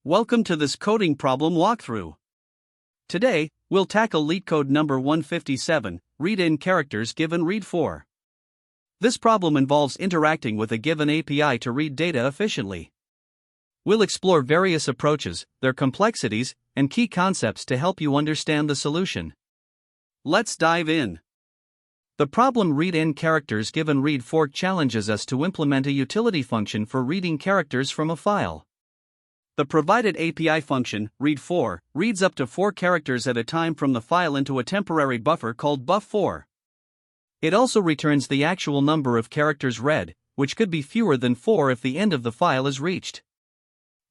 Welcome to this coding problem walkthrough. Today, we'll tackle LeetCode number 157, read in characters given Read4. This problem involves interacting with a given API to read data efficiently. We'll explore various approaches, their complexities, and key concepts to help you understand the solution. Let's dive in. The problem read in characters given Read4 challenges us to implement a utility function for reading characters from a file. The provided API function, Read4, reads up to 4 characters at a time from the file into a temporary buffer called buff4. It also returns the actual number of characters read, which could be fewer than 4 if the end of the file is reached.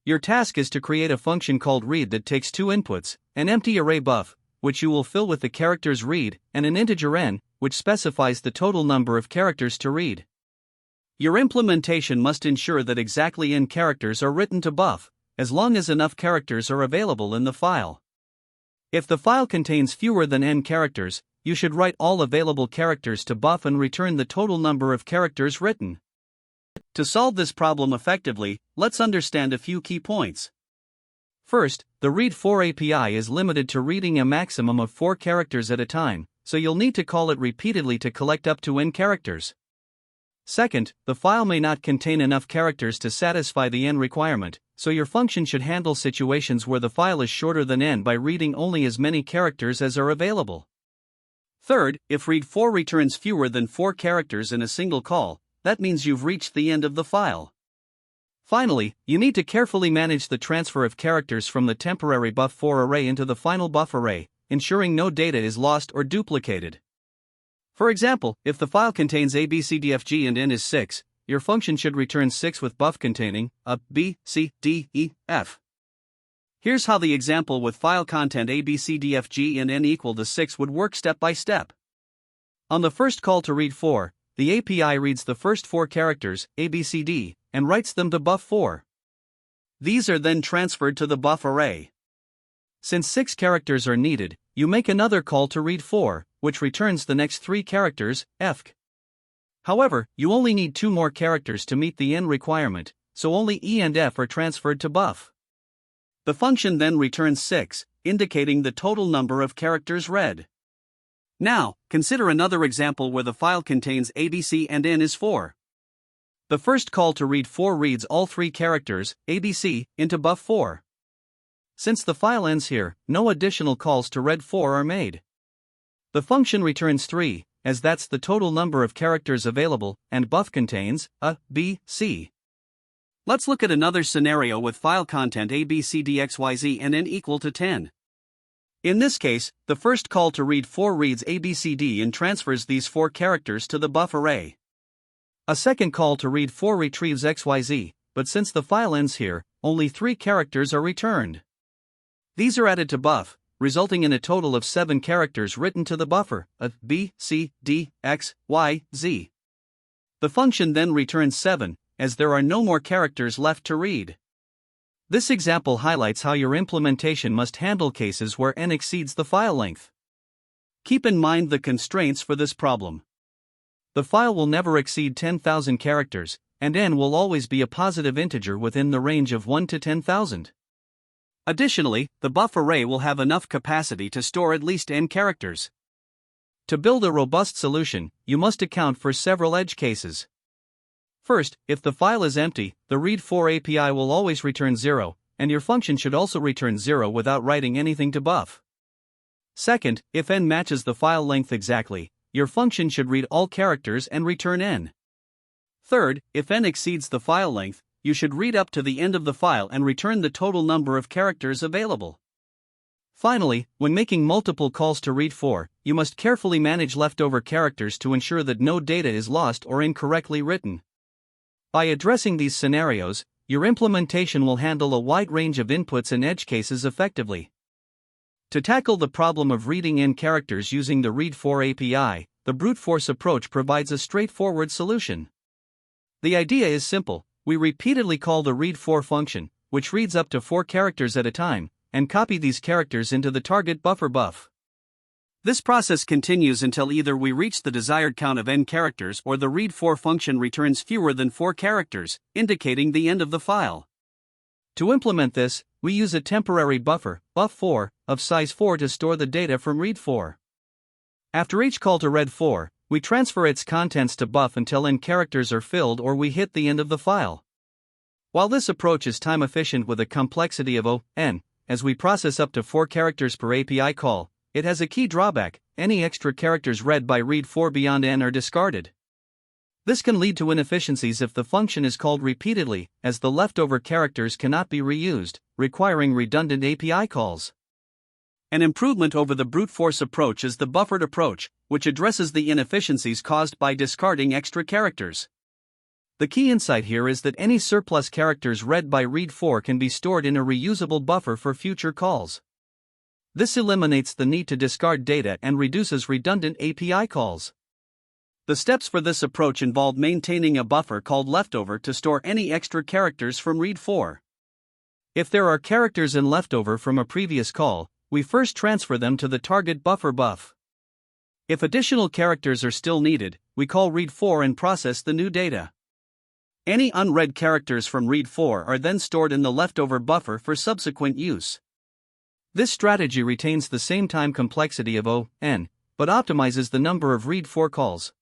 Your task is to create a function called read that takes 2 inputs, an empty array buff, which you will fill with the characters read, and an integer n, which specifies the total number of characters to read. Your implementation must ensure that exactly n characters are written to buff, as long as enough characters are available in the file. If the file contains fewer than n characters, you should write all available characters to buff and return the total number of characters written. To solve this problem effectively, let's understand a few key points. First, the Read4 API is limited to reading a maximum of 4 characters at a time, so you'll need to call it repeatedly to collect up to n characters. Second, the file may not contain enough characters to satisfy the n requirement, so your function should handle situations where the file is shorter than n by reading only as many characters as are available. Third, if Read4 returns fewer than 4 characters in a single call, that means you've reached the end of the file. Finally, you need to carefully manage the transfer of characters from the temporary buff4 array into the final buff array, ensuring no data is lost or duplicated. For example, if the file contains a, b, c, d, f, g and n is 6, your function should return 6 with buff containing a, b, c, d, e, f. Here's how the example with file content a, b, c, d, f, g and n equal to 6 would work step by step. On the first call to Read4, the API reads the first 4 characters, a, b, c, d, and writes them to buff4. These are then transferred to the buff array. Since 6 characters are needed, you make another call to Read4, which returns the next 3 characters, f. However, you only need 2 more characters to meet the n requirement, so only e and f are transferred to buff. The function then returns 6, indicating the total number of characters read. Now, consider another example where the file contains ABC and n is 4. The first call to Read4 reads all 3 characters, ABC, into buff4. Since the file ends here, no additional calls to read4 are made. The function returns 3, as that's the total number of characters available, and buff contains a, b, c. Let's look at another scenario with file content a, b, c, d, x, y, z and n equal to 10. In this case, the first call to Read4 reads a, b, c, d and transfers these 4 characters to the buff array. A second call to Read4 retrieves x, y, z, but since the file ends here, only 3 characters are returned. These are added to buff, resulting in a total of 7 characters written to the buffer, a, b, c, d, x, y, z. The function then returns 7, as there are no more characters left to read. This example highlights how your implementation must handle cases where n exceeds the file length. Keep in mind the constraints for this problem. The file will never exceed 10,000 characters, and n will always be a positive integer within the range of 1 to 10,000. Additionally, the buff array will have enough capacity to store at least n characters. To build a robust solution, you must account for several edge cases. First, if the file is empty, the Read4 API will always return 0, and your function should also return 0 without writing anything to buff. Second, if n matches the file length exactly, your function should read all characters and return n. Third, if n exceeds the file length, you should read up to the end of the file and return the total number of characters available. Finally, when making multiple calls to Read4, you must carefully manage leftover characters to ensure that no data is lost or incorrectly written. By addressing these scenarios, your implementation will handle a wide range of inputs and edge cases effectively. To tackle the problem of reading n characters using the Read4 API, the brute force approach provides a straightforward solution. The idea is simple. We repeatedly call the Read4 function, which reads up to 4 characters at a time, and copy these characters into the target buffer buff. This process continues until either we reach the desired count of n characters or the Read4 function returns fewer than 4 characters, indicating the end of the file. To implement this, we use a temporary buffer, buff4, of size 4 to store the data from Read4. After each call to Read4, we transfer its contents to buff until n characters are filled or we hit the end of the file. While this approach is time efficient with a complexity of n, as we process up to 4 characters per API call, it has a key drawback: any extra characters read by Read4 beyond n are discarded. This can lead to inefficiencies if the function is called repeatedly, as the leftover characters cannot be reused, requiring redundant API calls. An improvement over the brute force approach is the buffered approach, which addresses the inefficiencies caused by discarding extra characters. The key insight here is that any surplus characters read by Read4 can be stored in a reusable buffer for future calls. This eliminates the need to discard data and reduces redundant API calls. The steps for this approach involve maintaining a buffer called leftover to store any extra characters from Read4. If there are characters in leftover from a previous call, we first transfer them to the target buffer buff. If additional characters are still needed, we call Read4 and process the new data. Any unread characters from Read4 are then stored in the leftover buffer for subsequent use. This strategy retains the same time complexity of n, but optimizes the number of Read4 calls.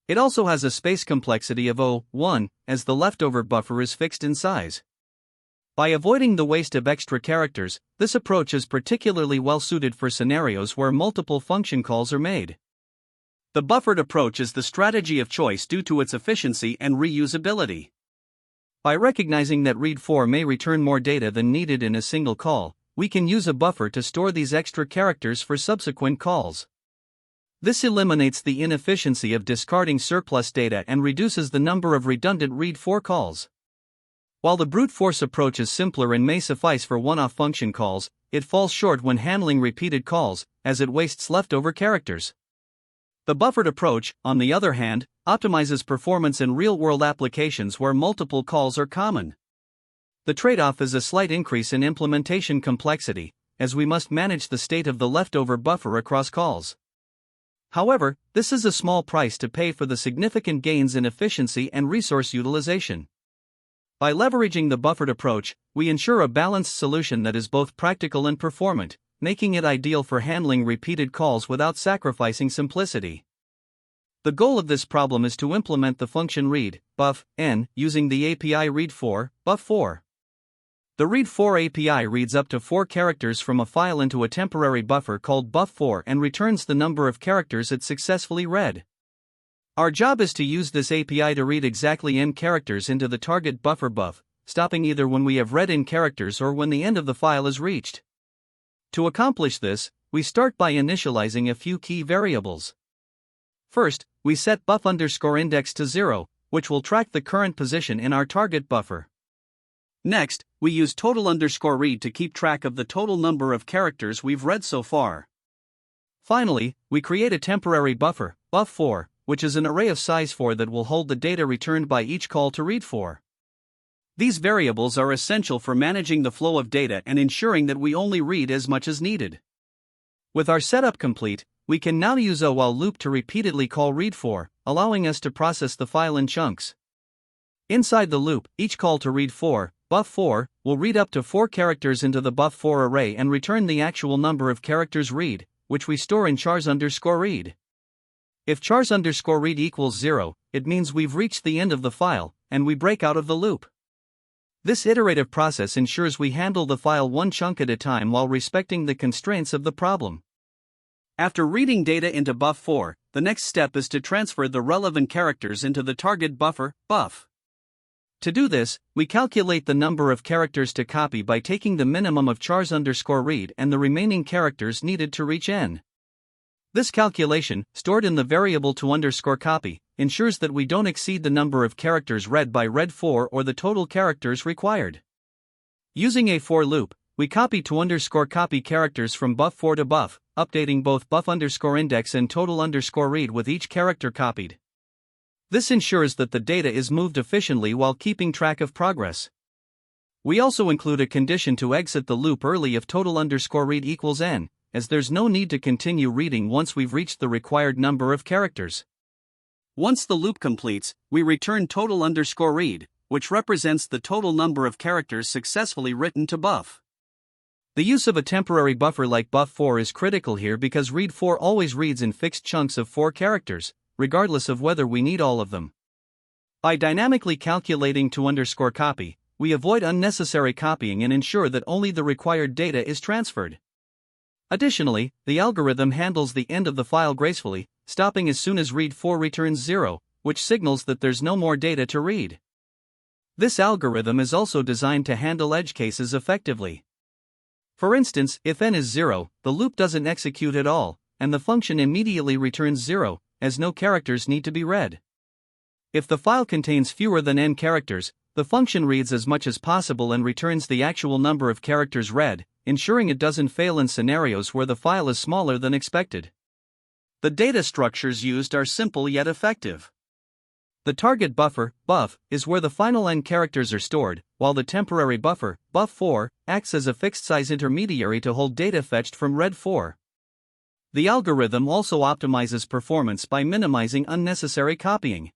It also has a space complexity of 1, as the leftover buffer is fixed in size. By avoiding the waste of extra characters, this approach is particularly well suited for scenarios where multiple function calls are made. The buffered approach is the strategy of choice due to its efficiency and reusability. By recognizing that Read4 may return more data than needed in a single call, we can use a buffer to store these extra characters for subsequent calls. This eliminates the inefficiency of discarding surplus data and reduces the number of redundant Read4 calls. While the brute force approach is simpler and may suffice for one-off function calls, it falls short when handling repeated calls, as it wastes leftover characters. The buffered approach, on the other hand, optimizes performance in real-world applications where multiple calls are common. The trade-off is a slight increase in implementation complexity, as we must manage the state of the leftover buffer across calls. However, this is a small price to pay for the significant gains in efficiency and resource utilization. By leveraging the buffered approach, we ensure a balanced solution that is both practical and performant, making it ideal for handling repeated calls without sacrificing simplicity. The goal of this problem is to implement the function read, buff, n, using the API Read4, buff4. The Read4 API reads up to 4 characters from a file into a temporary buffer called buff4 and returns the number of characters it successfully read. Our job is to use this API to read exactly n characters into the target buffer buff, stopping either when we have read n characters or when the end of the file is reached. To accomplish this, we start by initializing a few key variables. First, we set buff_index to 0, which will track the current position in our target buffer. Next, we use total_read to keep track of the total number of characters we've read so far. Finally, we create a temporary buffer, buff4, which is an array of size 4 that will hold the data returned by each call to Read4. These variables are essential for managing the flow of data and ensuring that we only read as much as needed. With our setup complete, we can now use a while loop to repeatedly call Read4, allowing us to process the file in chunks. Inside the loop, each call to Read4, buff4, will read up to 4 characters into the buff4 array and return the actual number of characters read, which we store in chars_read. If chars_read equals 0, it means we've reached the end of the file, and we break out of the loop. This iterative process ensures we handle the file one chunk at a time while respecting the constraints of the problem. After reading data into buff4, the next step is to transfer the relevant characters into the target buffer, buff. To do this, we calculate the number of characters to copy by taking the minimum of chars_read and the remaining characters needed to reach n. This calculation, stored in the variable to_copy, ensures that we don't exceed the number of characters read by Read4 or the total characters required. Using a for loop, we copy to_copy characters from buff4 to buff, updating both buff_index and total_read with each character copied. This ensures that the data is moved efficiently while keeping track of progress. We also include a condition to exit the loop early if total_read equals n, as there's no need to continue reading once we've reached the required number of characters. Once the loop completes, we return total_read, which represents the total number of characters successfully written to buff. The use of a temporary buffer like buff4 is critical here because Read4 always reads in fixed chunks of 4 characters, regardless of whether we need all of them. By dynamically calculating to_copy, we avoid unnecessary copying and ensure that only the required data is transferred. Additionally, the algorithm handles the end of the file gracefully, stopping as soon as Read4 returns 0, which signals that there's no more data to read. This algorithm is also designed to handle edge cases effectively. For instance, if n is 0, the loop doesn't execute at all, and the function immediately returns 0, as no characters need to be read. If the file contains fewer than n characters, the function reads as much as possible and returns the actual number of characters read, ensuring it doesn't fail in scenarios where the file is smaller than expected. The data structures used are simple yet effective. The target buffer, buff, is where the final n characters are stored, while the temporary buffer, buff4, acts as a fixed-size intermediary to hold data fetched from Read4. The algorithm also optimizes performance by minimizing unnecessary copying.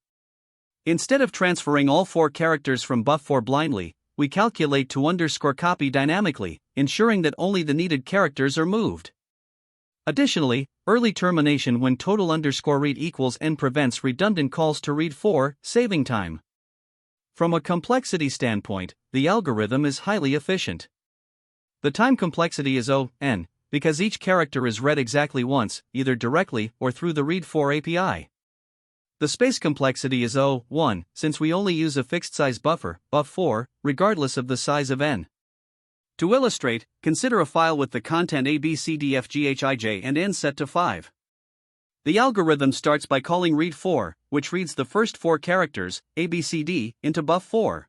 Instead of transferring all 4 characters from buff4 blindly, we calculate to_copy dynamically, ensuring that only the needed characters are moved. Additionally, early termination when total_read equals n prevents redundant calls to Read4, saving time. From a complexity standpoint, the algorithm is highly efficient. The time complexity is O(n), because each character is read exactly once, either directly or through the Read4 API. The space complexity is O(1), since we only use a fixed-size buffer, buff4, regardless of the size of n. To illustrate, consider a file with the content ABCDFGHIJ and n set to 5. The algorithm starts by calling Read4, which reads the first 4 characters, ABCD, into buff4.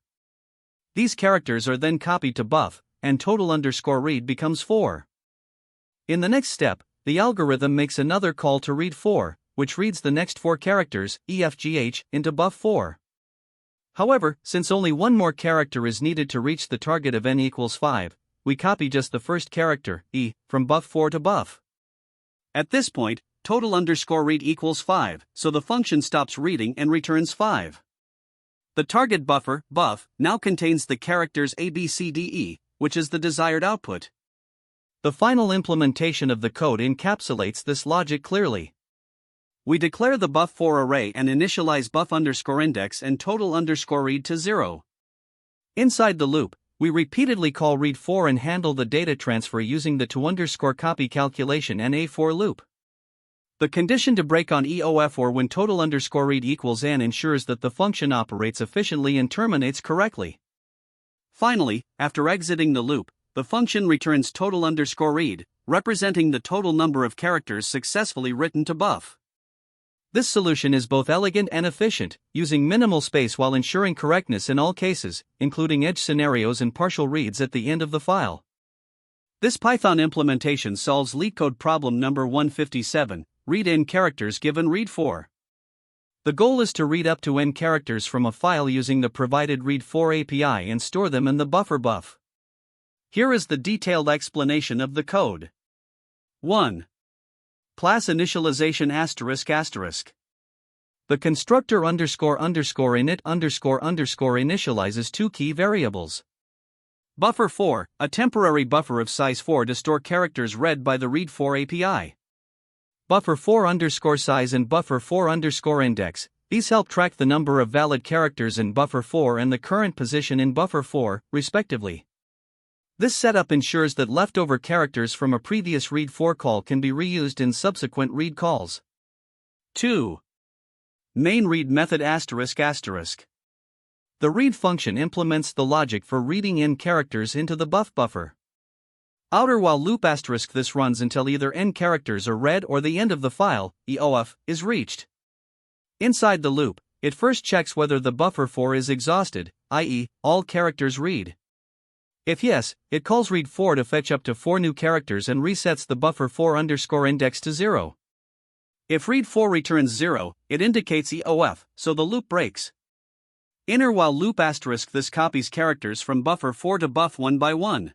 These characters are then copied to buff, and total_read becomes 4. In the next step, the algorithm makes another call to Read4, which reads the next 4 characters, EFGH, into buff4. However, since only one more character is needed to reach the target of n equals 5, we copy just the first character, E, from buff4 to buff. At this point, total_read equals 5, so the function stops reading and returns 5. The target buffer, buff, now contains the characters ABCDE, which is the desired output. The final implementation of the code encapsulates this logic clearly. We declare the buff4 array and initialize buff_index and total_read to 0. Inside the loop, we repeatedly call Read4 and handle the data transfer using the to_copy calculation and a_for loop. The condition to break on EOF or when total_read equals n ensures that the function operates efficiently and terminates correctly. Finally, after exiting the loop, the function returns total_read, representing the total number of characters successfully written to buff. This solution is both elegant and efficient, using minimal space while ensuring correctness in all cases, including edge scenarios and partial reads at the end of the file. This Python implementation solves LeetCode problem number 157, read n characters given Read4. The goal is to read up to n characters from a file using the provided Read4 API and store them in the buffer buff. Here is the detailed explanation of the code. 1. Class initialization ***. The constructor __init__ initializes 2 key variables. Buffer4, a temporary buffer of size 4 to store characters read by the Read4 API. Buffer4_size and buffer4_index, these help track the number of valid characters in buffer4 and the current position in buffer4, respectively. This setup ensures that leftover characters from a previous Read4 call can be reused in subsequent read calls. 2. Main read method ***. The read function implements the logic for reading n characters into the buff buffer. Outer while loop ** this runs until either n characters are read or the end of the file, EOF, is reached. Inside the loop, it first checks whether the buffer4 is exhausted, i.e., all characters read. If yes, it calls Read4 to fetch up to 4 new characters and resets the buffer4_index to 0. If Read4 returns 0, it indicates EOF, so the loop breaks. Inner while loop * this copies characters from buffer4 to buff one by one.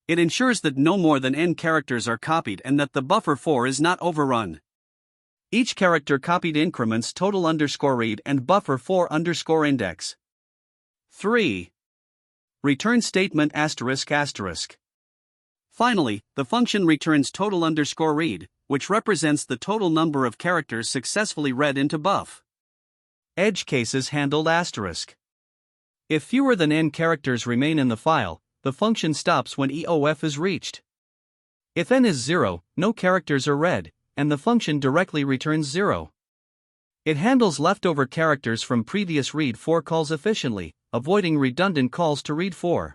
It ensures that no more than n characters are copied and that the buffer4 is not overrun. Each character copied increments total_read and buffer4_index. 3. Return statement asterisk asterisk. Finally, the function returns total underscore read, which represents the total number of characters successfully read into buff. Edge cases handled asterisk. If fewer than n characters remain in the file, the function stops when EOF is reached. If n is 0, no characters are read, and the function directly returns 0. It handles leftover characters from previous Read4 calls efficiently, avoiding redundant calls to Read4.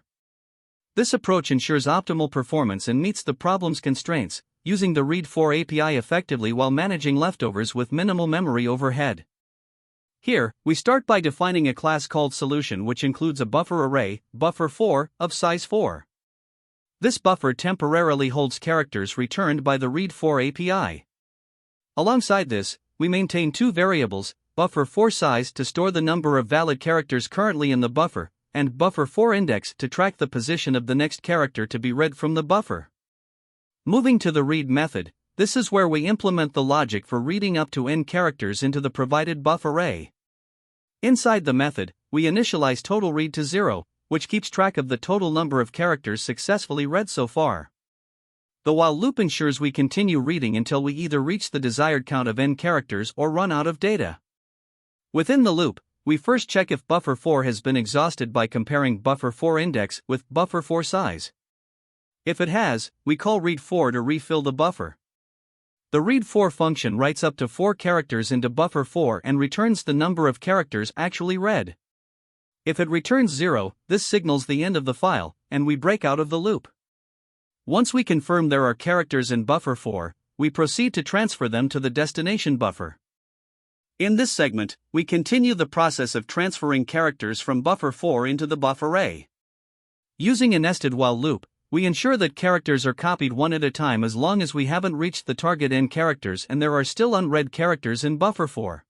This approach ensures optimal performance and meets the problem's constraints, using the Read4 API effectively while managing leftovers with minimal memory overhead. Here, we start by defining a class called solution, which includes a buffer array, buffer4, of size 4. This buffer temporarily holds characters returned by the Read4 API. Alongside this, we maintain two variables, buffer4 size to store the number of valid characters currently in the buffer, and buffer4 index to track the position of the next character to be read from the buffer. Moving to the read method, this is where we implement the logic for reading up to n characters into the provided buff array. Inside the method, we initialize total read to 0, which keeps track of the total number of characters successfully read so far. The while loop ensures we continue reading until we either reach the desired count of n characters or run out of data. Within the loop, we first check if buffer4 has been exhausted by comparing buffer4 index with buffer4 size. If it has, we call read4 to refill the buffer. The read4 function writes up to 4 characters into buffer4 and returns the number of characters actually read. If it returns 0, this signals the end of the file, and we break out of the loop. Once we confirm there are characters in buffer4, we proceed to transfer them to the destination buffer. In this segment, we continue the process of transferring characters from buffer4 into the buff array. Using a nested while loop, we ensure that characters are copied one at a time as long as we haven't reached the target n characters and there are still unread characters in buffer4.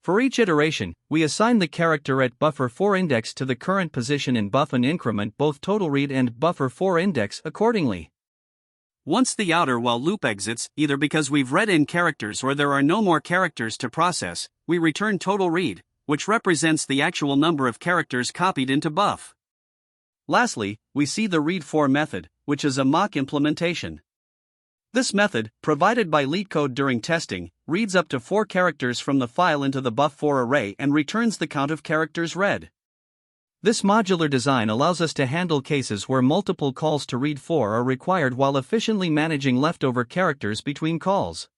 For each iteration, we assign the character at buffer4 index to the current position in buff and increment both total read and buffer4 index accordingly. Once the outer while loop exits, either because we've read n characters or there are no more characters to process, we return total read, which represents the actual number of characters copied into buff. Lastly, we see the Read4 method, which is a mock implementation. This method, provided by LeetCode during testing, reads up to 4 characters from the file into the buff4 array and returns the count of characters read. This modular design allows us to handle cases where multiple calls to Read4 are required while efficiently managing leftover characters between calls.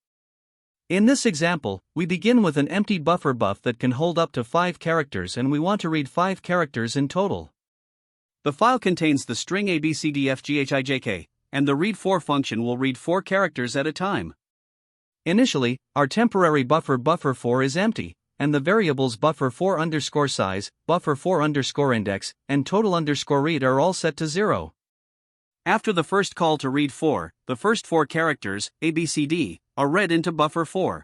In this example, we begin with an empty buffer buff that can hold up to 5 characters and we want to read 5 characters in total. The file contains the string ABCDFGHIJK, and the Read4 function will read 4 characters at a time. Initially, our temporary buffer4 is empty, and the variables buffer4 underscore size, buffer4 underscore index, and total underscore read are all set to 0. After the first call to Read4, the first 4 characters, ABCD, are read into buffer4.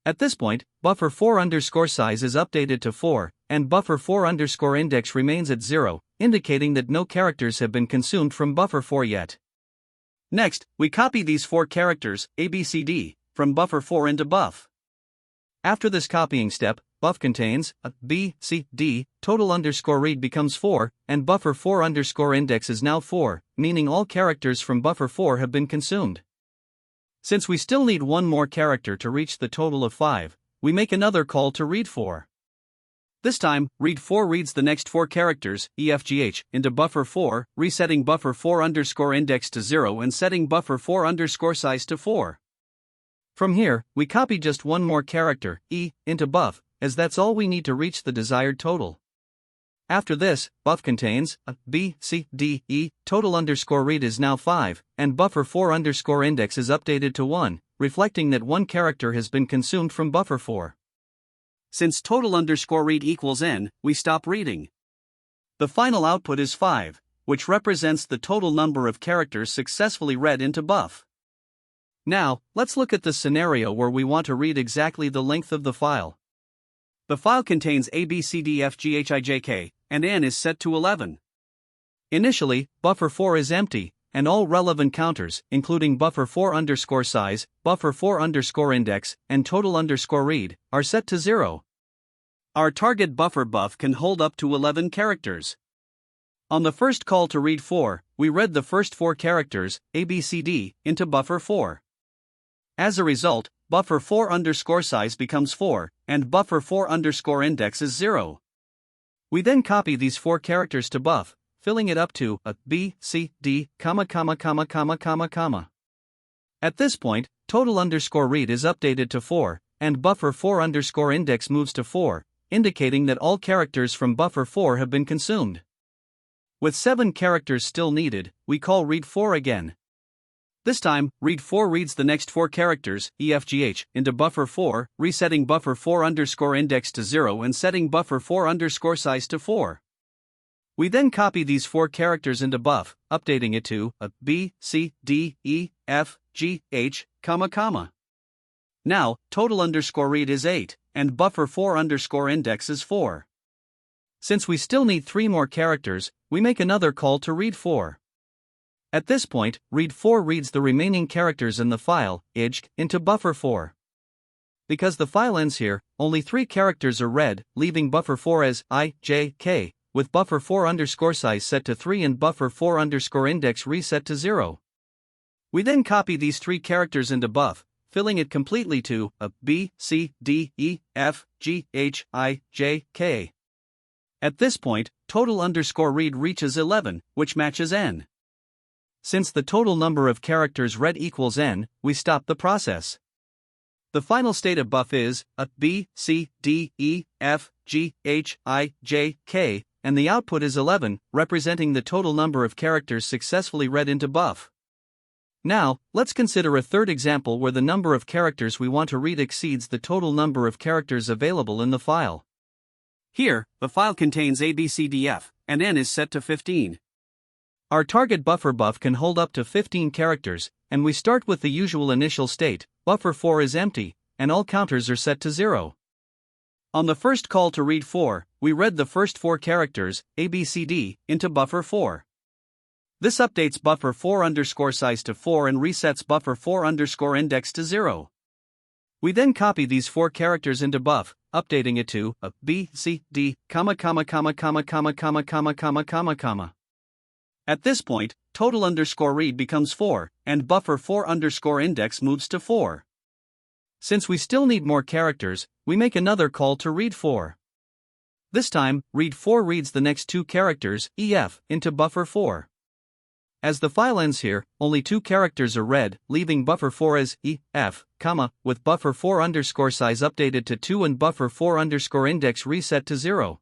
At this point, buffer4 underscore size is updated to 4, and buffer4 underscore index remains at 0, indicating that no characters have been consumed from buffer4 yet. Next, we copy these 4 characters, ABCD, from buffer4 into buff. After this copying step, buff contains a B, C, D, total underscore read becomes 4, and buffer4 underscore index is now 4, meaning all characters from buffer4 have been consumed. Since we still need one more character to reach the total of 5, we make another call to Read4. This time, Read4 reads the next 4 characters, EFGH, into buffer4, resetting buffer4 underscore index to 0 and setting buffer4 underscore size to 4. From here, we copy just one more character, E, into buff, as that's all we need to reach the desired total. After this, buff contains a B, C, D, E, total underscore read is now 5, and buffer4 underscore index is updated to 1, reflecting that one character has been consumed from buffer4. Since total underscore read equals n, we stop reading. The final output is 5, which represents the total number of characters successfully read into buff. Now, let's look at the scenario where we want to read exactly the length of the file. The file contains ABCDFGHIJK, and n is set to 11. Initially, buffer4 is empty, and all relevant counters, including buffer4 underscore size, buffer4 underscore index, and total underscore read, are set to 0. Our target buffer buff can hold up to 11 characters. On the first call to read 4, we read the first 4 characters, ABCD, into buffer 4. As a result, buffer 4 underscore size becomes 4, and buffer 4 underscore index is 0. We then copy these 4 characters to buff, filling it up to a B, C, D, comma, comma, comma, comma, comma, comma. At this point, total underscore read is updated to 4, and buffer 4 underscore index moves to 4, indicating that all characters from buffer 4 have been consumed. With 7 characters still needed, we call read4 again. This time, read4 reads the next 4 characters, EFGH, into buffer 4, resetting buffer 4 underscore index to 0 and setting buffer 4 underscore size to 4. We then copy these 4 characters into buff, updating it to a B, C, D, E, F, G, H, comma, comma. Now, total underscore read is 8, and buffer 4 underscore index is 4. Since we still need 3 more characters, we make another call to read4. At this point, read4 reads the remaining characters in the file, IJK, into buffer 4. Because the file ends here, only 3 characters are read, leaving buffer 4 as I, J, K, with buffer 4 underscore size set to 3 and buffer 4 underscore index reset to 0. We then copy these 3 characters into buff, filling it completely to a B, C, D, E, F, G, H, I, J, K. At this point, total underscore read reaches 11, which matches n. Since the total number of characters read equals n, we stop the process. The final state of buff is a B, C, D, E, F, G, H, I, J, K, and the output is 11, representing the total number of characters successfully read into buff. Now, let's consider a third example where the number of characters we want to read exceeds the total number of characters available in the file. Here, the file contains ABCDF, and n is set to 15. Our target buffer buff can hold up to 15 characters, and we start with the usual initial state, buffer 4 is empty, and all counters are set to 0. On the first call to read 4, we read the first 4 characters, ABCD, into buffer 4. This updates buffer 4 underscore size to 4 and resets buffer 4 underscore index to 0. We then copy these 4 characters into buff, updating it to a B, C, D, comma, comma, comma, comma, comma, comma, comma, comma, comma, comma. At this point, total underscore read becomes 4, and buffer 4 underscore index moves to 4. Since we still need more characters, we make another call to read4. This time, read4 reads the next 2 characters, EF, into buffer 4. As the file ends here, only 2 characters are read, leaving buffer 4 as E, F, comma, with buffer 4 underscore size updated to 2 and buffer 4 underscore index reset to 0.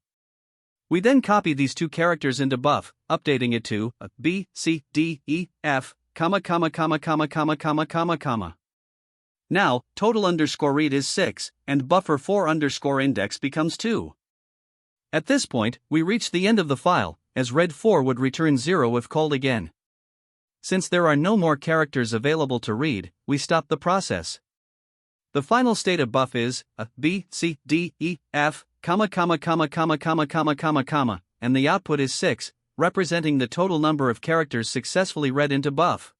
We then copy these 2 characters into buff, updating it to a B, C, D, E, F, comma, comma, comma, comma, comma, comma, comma, comma. Now, total underscore read is 6, and buffer 4 underscore index becomes 2. At this point, we reach the end of the file, as read4 would return 0 if called again. Since there are no more characters available to read, we stop the process. The final state of buff is a B, C, D, E, F, comma, comma, comma, comma, comma, comma, comma, comma, and the output is 6, representing the total number of characters successfully read into buff.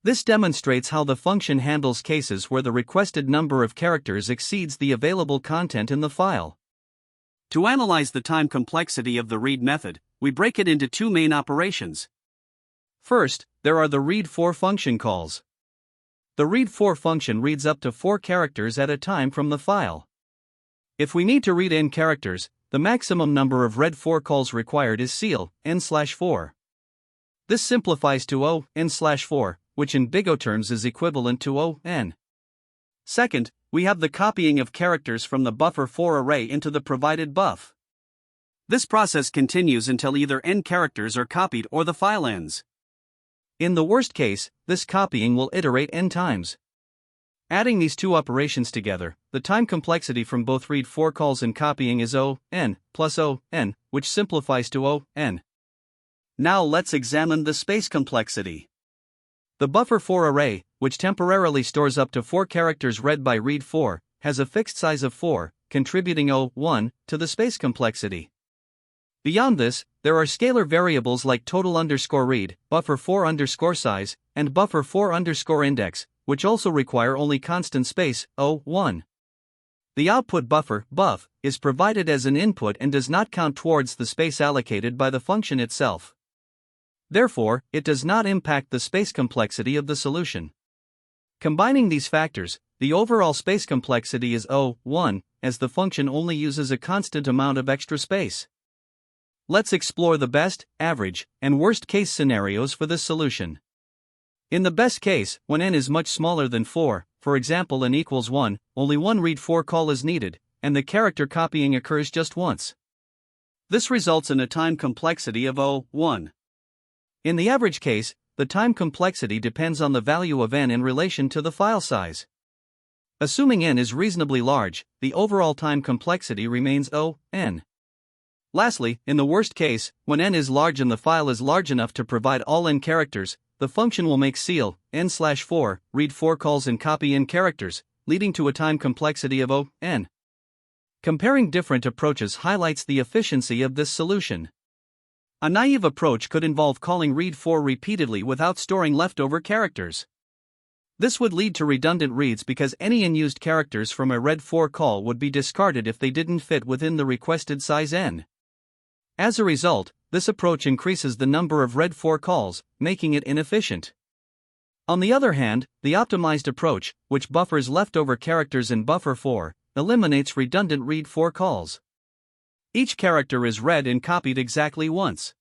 This demonstrates how the function handles cases where the requested number of characters exceeds the available content in the file. To analyze the time complexity of the read method, we break it into 2 main operations. First, there are the read4 function calls. The read4 function reads up to 4 characters at a time from the file. If we need to read n characters, the maximum number of read4 calls required is ceil, n/4. This simplifies to O, n/4, which in BIGO terms is equivalent to O, n. Second, we have the copying of characters from the buffer 4 array into the provided buff. This process continues until either n characters are copied or the file ends. In the worst case, this copying will iterate n times. Adding these 2 operations together, the time complexity from both read4 calls and copying is O, n, plus O, n, which simplifies to O, n. Now let's examine the space complexity. The buffer 4 array, which temporarily stores up to 4 characters read by read4, has a fixed size of 4, contributing O, 1, to the space complexity. Beyond this, there are scalar variables like total underscore read, buffer 4 underscore size, and buffer 4 underscore index, which also require only constant space, O, 1. The output buffer, buff, is provided as an input and does not count towards the space allocated by the function itself. Therefore, it does not impact the space complexity of the solution. Combining these factors, the overall space complexity is 1, as the function only uses a constant amount of extra space. Let's explore the best, average, and worst case scenarios for this solution. In the best case, when n is much smaller than 4, for example n equals 1, only one read4 call is needed, and the character copying occurs just once. This results in a time complexity of 1. In the average case, the time complexity depends on the value of n in relation to the file size. Assuming n is reasonably large, the overall time complexity remains n. Lastly, in the worst case, when n is large and the file is large enough to provide all n characters, the function will make ceal n/4 read4 calls and copy n characters, leading to a time complexity of n. Comparing different approaches highlights the efficiency of this solution. A naive approach could involve calling read4 repeatedly without storing leftover characters. This would lead to redundant reads because any unused characters from a read4 call would be discarded if they didn't fit within the requested size n. As a result, this approach increases the number of read4 calls, making it inefficient. On the other hand, the optimized approach, which buffers leftover characters in buffer 4, eliminates redundant read4 calls. Each character is read and copied exactly once.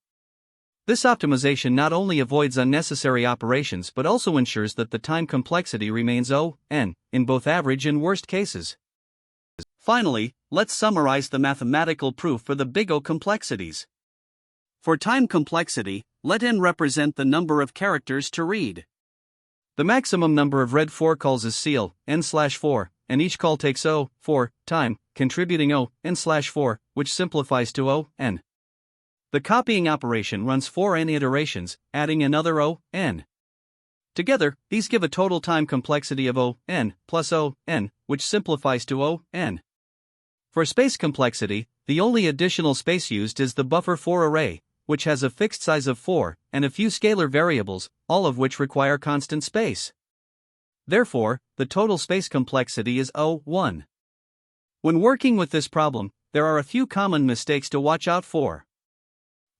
This optimization not only avoids unnecessary operations but also ensures that the time complexity remains n in both average and worst cases. Finally, let's summarize the mathematical proof for the big O complexities. For time complexity, let n represent the number of characters to read. The maximum number of read4 calls is ceal n/4, and each call takes 4 time, contributing n/4, which simplifies to n. The copying operation runs 4n iterations, adding another n. Together, these give a total time complexity of n plus n, which simplifies to n. For space complexity, the only additional space used is the buffer 4 array, which has a fixed size of 4, and a few scalar variables, all of which require constant space. Therefore, the total space complexity is 1. When working with this problem, there are a few common mistakes to watch out for.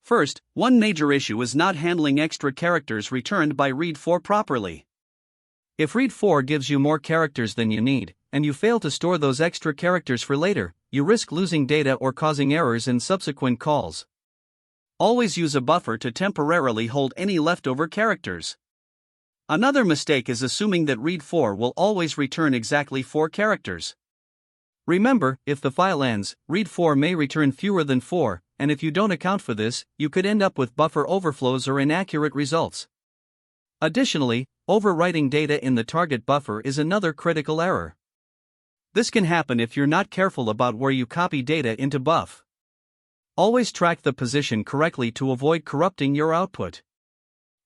First, one major issue is not handling extra characters returned by read4 properly. If read4 gives you more characters than you need, and you fail to store those extra characters for later, you risk losing data or causing errors in subsequent calls. Always use a buffer to temporarily hold any leftover characters. Another mistake is assuming that read4 will always return exactly 4 characters. Remember, if the file ends, read4 may return fewer than 4, and if you don't account for this, you could end up with buffer overflows or inaccurate results. Additionally, overwriting data in the target buffer is another critical error. This can happen if you're not careful about where you copy data into buff. Always track the position correctly to avoid corrupting your output.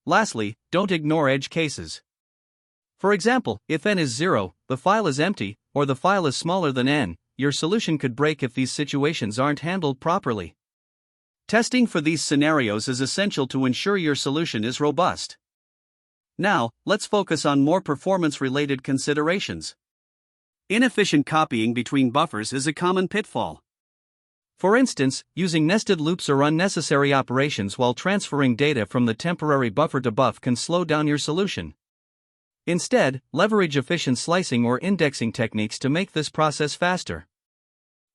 Lastly, don't ignore edge cases. For example, if n is 0, the file is empty, or the file is smaller than n, your solution could break if these situations aren't handled properly. Testing for these scenarios is essential to ensure your solution is robust. Now, let's focus on more performance-related considerations. Inefficient copying between buffers is a common pitfall. For instance, using nested loops or unnecessary operations while transferring data from the temporary buffer to buff can slow down your solution. Instead, leverage efficient slicing or indexing techniques to make this process faster.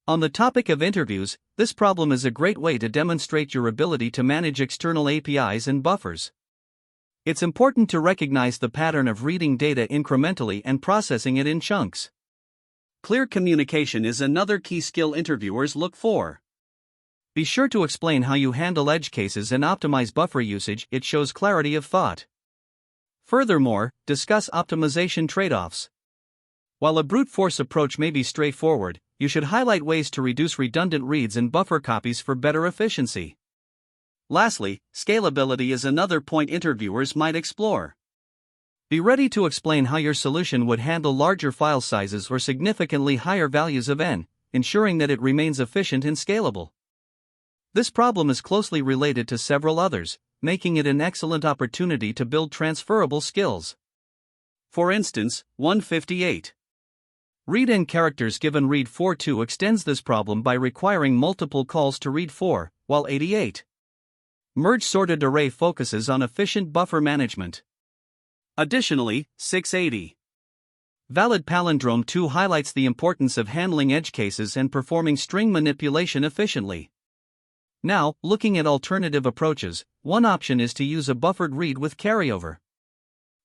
On the topic of interviews, this problem is a great way to demonstrate your ability to manage external APIs and buffers. It's important to recognize the pattern of reading data incrementally and processing it in chunks. Clear communication is another key skill interviewers look for. Be sure to explain how you handle edge cases and optimize buffer usage. It shows clarity of thought. Furthermore, discuss optimization trade-offs. While a brute force approach may be straightforward, you should highlight ways to reduce redundant reads and buffer copies for better efficiency. Lastly, scalability is another point interviewers might explore. Be ready to explain how your solution would handle larger file sizes or significantly higher values of n, ensuring that it remains efficient and scalable. This problem is closely related to several others, making it an excellent opportunity to build transferable skills. For instance, 158. Read-in characters given Read4 2 extends this problem by requiring multiple calls to Read4, while 88. Merge sorted array focuses on efficient buffer management. Additionally, 680. Valid palindrome 2 highlights the importance of handling edge cases and performing string manipulation efficiently. Now, looking at alternative approaches, one option is to use a buffered read with carryover.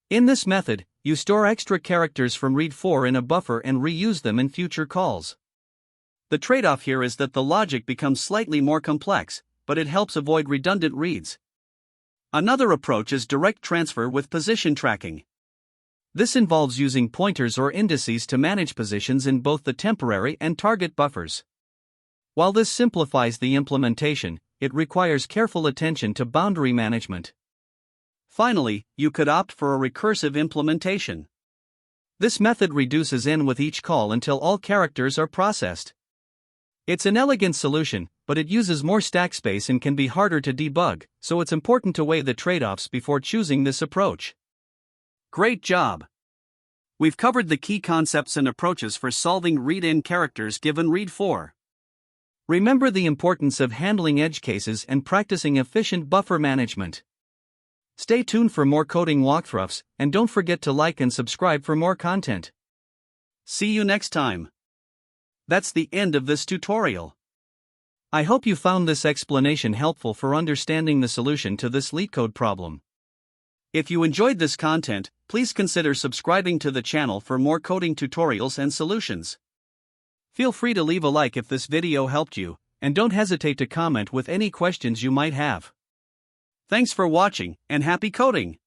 In this method, you store extra characters from Read4 in a buffer and reuse them in future calls. The trade-off here is that the logic becomes slightly more complex, but it helps avoid redundant reads. Another approach is direct transfer with position tracking. This involves using pointers or indices to manage positions in both the temporary and target buffers. While this simplifies the implementation, it requires careful attention to boundary management. Finally, you could opt for a recursive implementation. This method reduces n with each call until all characters are processed. It's an elegant solution, but it uses more stack space and can be harder to debug, so it's important to weigh the trade-offs before choosing this approach. Great job! We've covered the key concepts and approaches for solving read-in characters given Read4. Remember the importance of handling edge cases and practicing efficient buffer management. Stay tuned for more coding walkthroughs, and don't forget to like and subscribe for more content. See you next time. That's the end of this tutorial. I hope you found this explanation helpful for understanding the solution to this LeetCode problem. If you enjoyed this content, please consider subscribing to the channel for more coding tutorials and solutions. Feel free to leave a like if this video helped you, and don't hesitate to comment with any questions you might have. Thanks for watching, and happy coding!